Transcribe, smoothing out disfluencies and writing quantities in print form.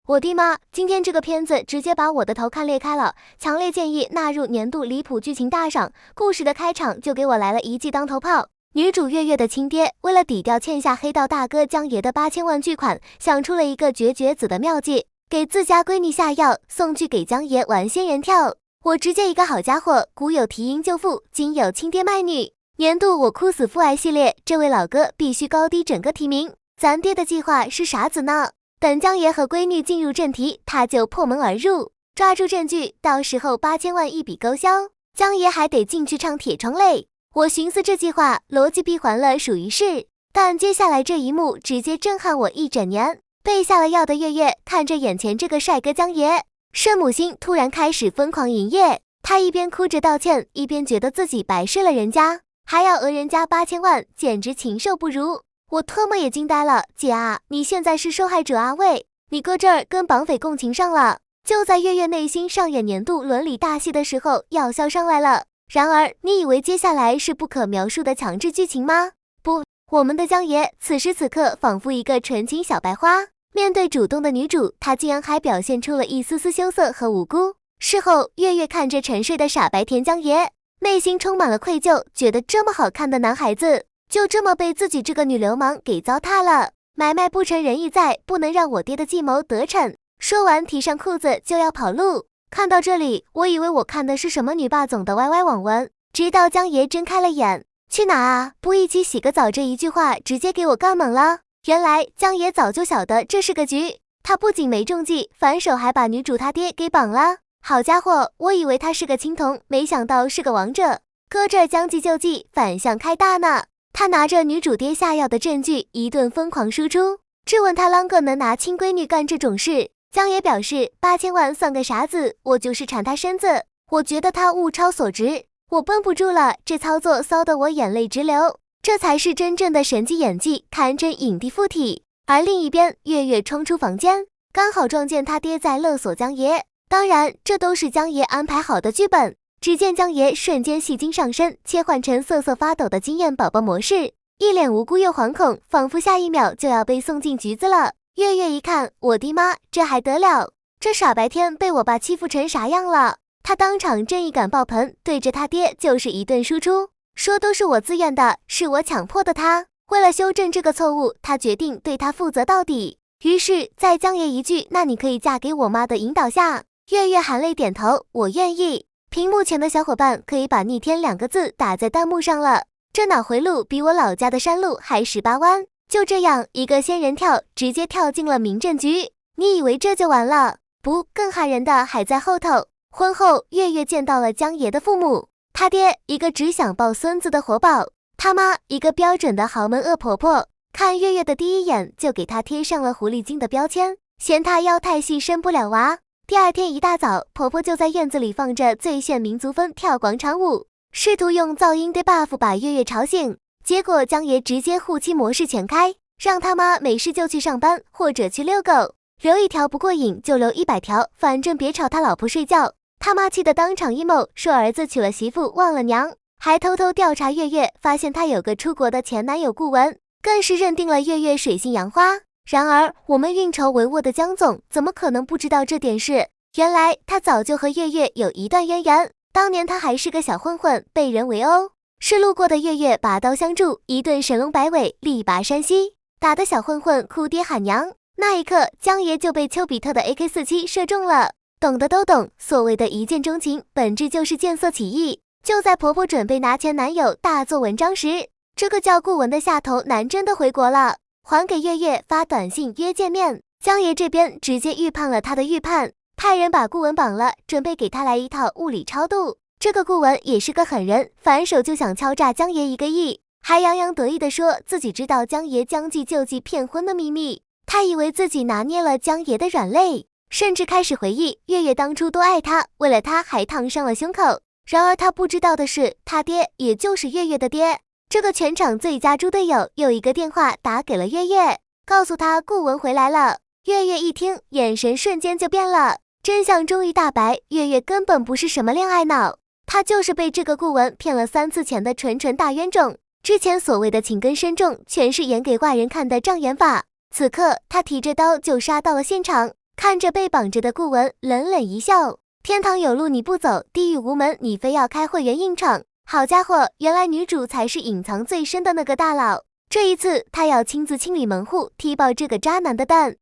我的妈！今天这个片子直接把我的头看裂开了，强烈建议纳入年度离谱剧情大赏。故事的开场就给我来了一记当头炮。女主月月的亲爹为了抵掉欠下黑道大哥江爷的8000万巨款，想出了一个绝子的妙计，给自家闺女下药，送去给江爷玩仙人跳。我直接一个好家伙，古有提婴救父，今有亲爹卖女。年度我哭死父爱系列，这位老哥必须高低整个提名。咱爹的计划是啥子呢？等江爷和闺女进入正题，他就破门而入，抓住证据，到时候8000万一笔勾销，江爷还得进去唱铁窗泪。我寻思这计划逻辑闭环了属于是，但接下来这一幕直接震撼我一整年。被下了药的月月看着眼前这个帅哥江爷，圣母心突然开始疯狂营业，他一边哭着道歉，一边觉得自己白睡了人家，还要讹人家8000万，简直禽兽不如。我特么也惊呆了，姐啊，你现在是受害者啊喂，你搁这儿跟绑匪共情上了。就在月月内心上演年度伦理大戏的时候，药效上来了。然而你以为接下来是不可描述的强制剧情吗？不，我们的江爷此时此刻仿佛一个纯情小白花，面对主动的女主，他竟然还表现出了一丝丝羞涩和无辜。事后月月看着沉睡的傻白甜江爷，内心充满了愧疚，觉得这么好看的男孩子就这么被自己这个女流氓给糟蹋了。买卖不成仁义在，不能让我爹的计谋得逞。说完提上裤子就要跑路。看到这里，我以为我看的是什么女霸总的 YY 网文，直到江爷睁开了眼，去哪啊？不一起洗个澡，这一句话直接给我干懵了。原来江爷早就晓得这是个局，他不仅没中计，反手还把女主他爹给绑了。好家伙，我以为他是个青铜，没想到是个王者，搁这将计就计，反向开大呢。他拿着女主爹下药的证据一顿疯狂输出，质问他啷个能拿亲闺女干这种事。江爷表示8000万算个啥子，我就是缠他身子。我觉得他物超所值，我绷不住了，这操作骚得我眼泪直流，这才是真正的神级演技，堪称影帝附体。而另一边，月月冲出房间，刚好撞见他爹在勒索江爷，当然这都是江爷安排好的剧本。只见江爷瞬间戏精上身，切换成瑟瑟发抖的经验宝宝模式，一脸无辜又惶恐，仿佛下一秒就要被送进局子了。月月一看，我的妈，这还得了？这傻白甜被我爸欺负成啥样了？他当场正义感爆棚，对着他爹就是一顿输出，说都是我自愿的，是我强迫的他。为了修正这个错误，他决定对他负责到底。于是在江爷一句那你可以嫁给我妈的引导下，月月含泪点头，我愿意。屏幕前的小伙伴可以把逆天2个字打在弹幕上了，这脑回路比我老家的山路还18弯。就这样一个仙人跳直接跳进了民政局，你以为这就完了？不，更骇人的还在后头。婚后月月见到了江爷的父母，他爹一个只想抱孙子的活宝，他妈一个标准的豪门恶婆婆，看月月的第一眼就给她贴上了狐狸精的标签，嫌她腰太细生不了娃。第二天一大早，婆婆就在院子里放着最炫民族风跳广场舞，试图用噪音 debuff 把月月吵醒。结果江爷直接护妻模式全开，让他妈没事就去上班或者去遛狗，留一条不过瘾就留100条，反正别吵他老婆睡觉。他妈气得当场 emo， 说儿子娶了媳妇忘了娘，还偷偷调查月月，发现他有个出国的前男友顾文，更是认定了月月水性杨花。然而我们运筹帷幄的江总怎么可能不知道这点事？原来他早就和月月有一段渊源，当年他还是个小混混，被人围殴，是路过的月月拔刀相助，一顿神龙摆尾，力拔山兮，打得小混混哭爹喊娘。那一刻江爷就被丘比特的 AK47 射中了。懂的都懂，所谓的一见钟情本质就是见色起意。就在婆婆准备拿前男友大做文章时，这个叫顾文的下头男真的回国了，还给月月发短信约见面。江爷这边直接预判了他的预判，派人把顾文绑了，准备给他来一套物理超度。这个顾文也是个狠人，反手就想敲诈江爷1个亿，还洋洋得意地说自己知道江爷将计就计骗婚的秘密。他以为自己拿捏了江爷的软肋，甚至开始回忆月月当初多爱他，为了他还烫伤了胸口。然而他不知道的是，他爹也就是月月的爹。这个全场最佳猪队友又一个电话打给了月月，告诉他顾文回来了。月月一听，眼神瞬间就变了，真相终于大白，月月根本不是什么恋爱脑，他就是被这个顾文骗了3次钱的纯大冤种。之前所谓的情根深重，全是演给外人看的障眼法。此刻他提着刀就杀到了现场，看着被绑着的顾文，冷冷一笑。天堂有路你不走，地狱无门你非要开会员硬闯。好家伙，原来女主才是隐藏最深的那个大佬。这一次，她要亲自清理门户，踢爆这个渣男的蛋。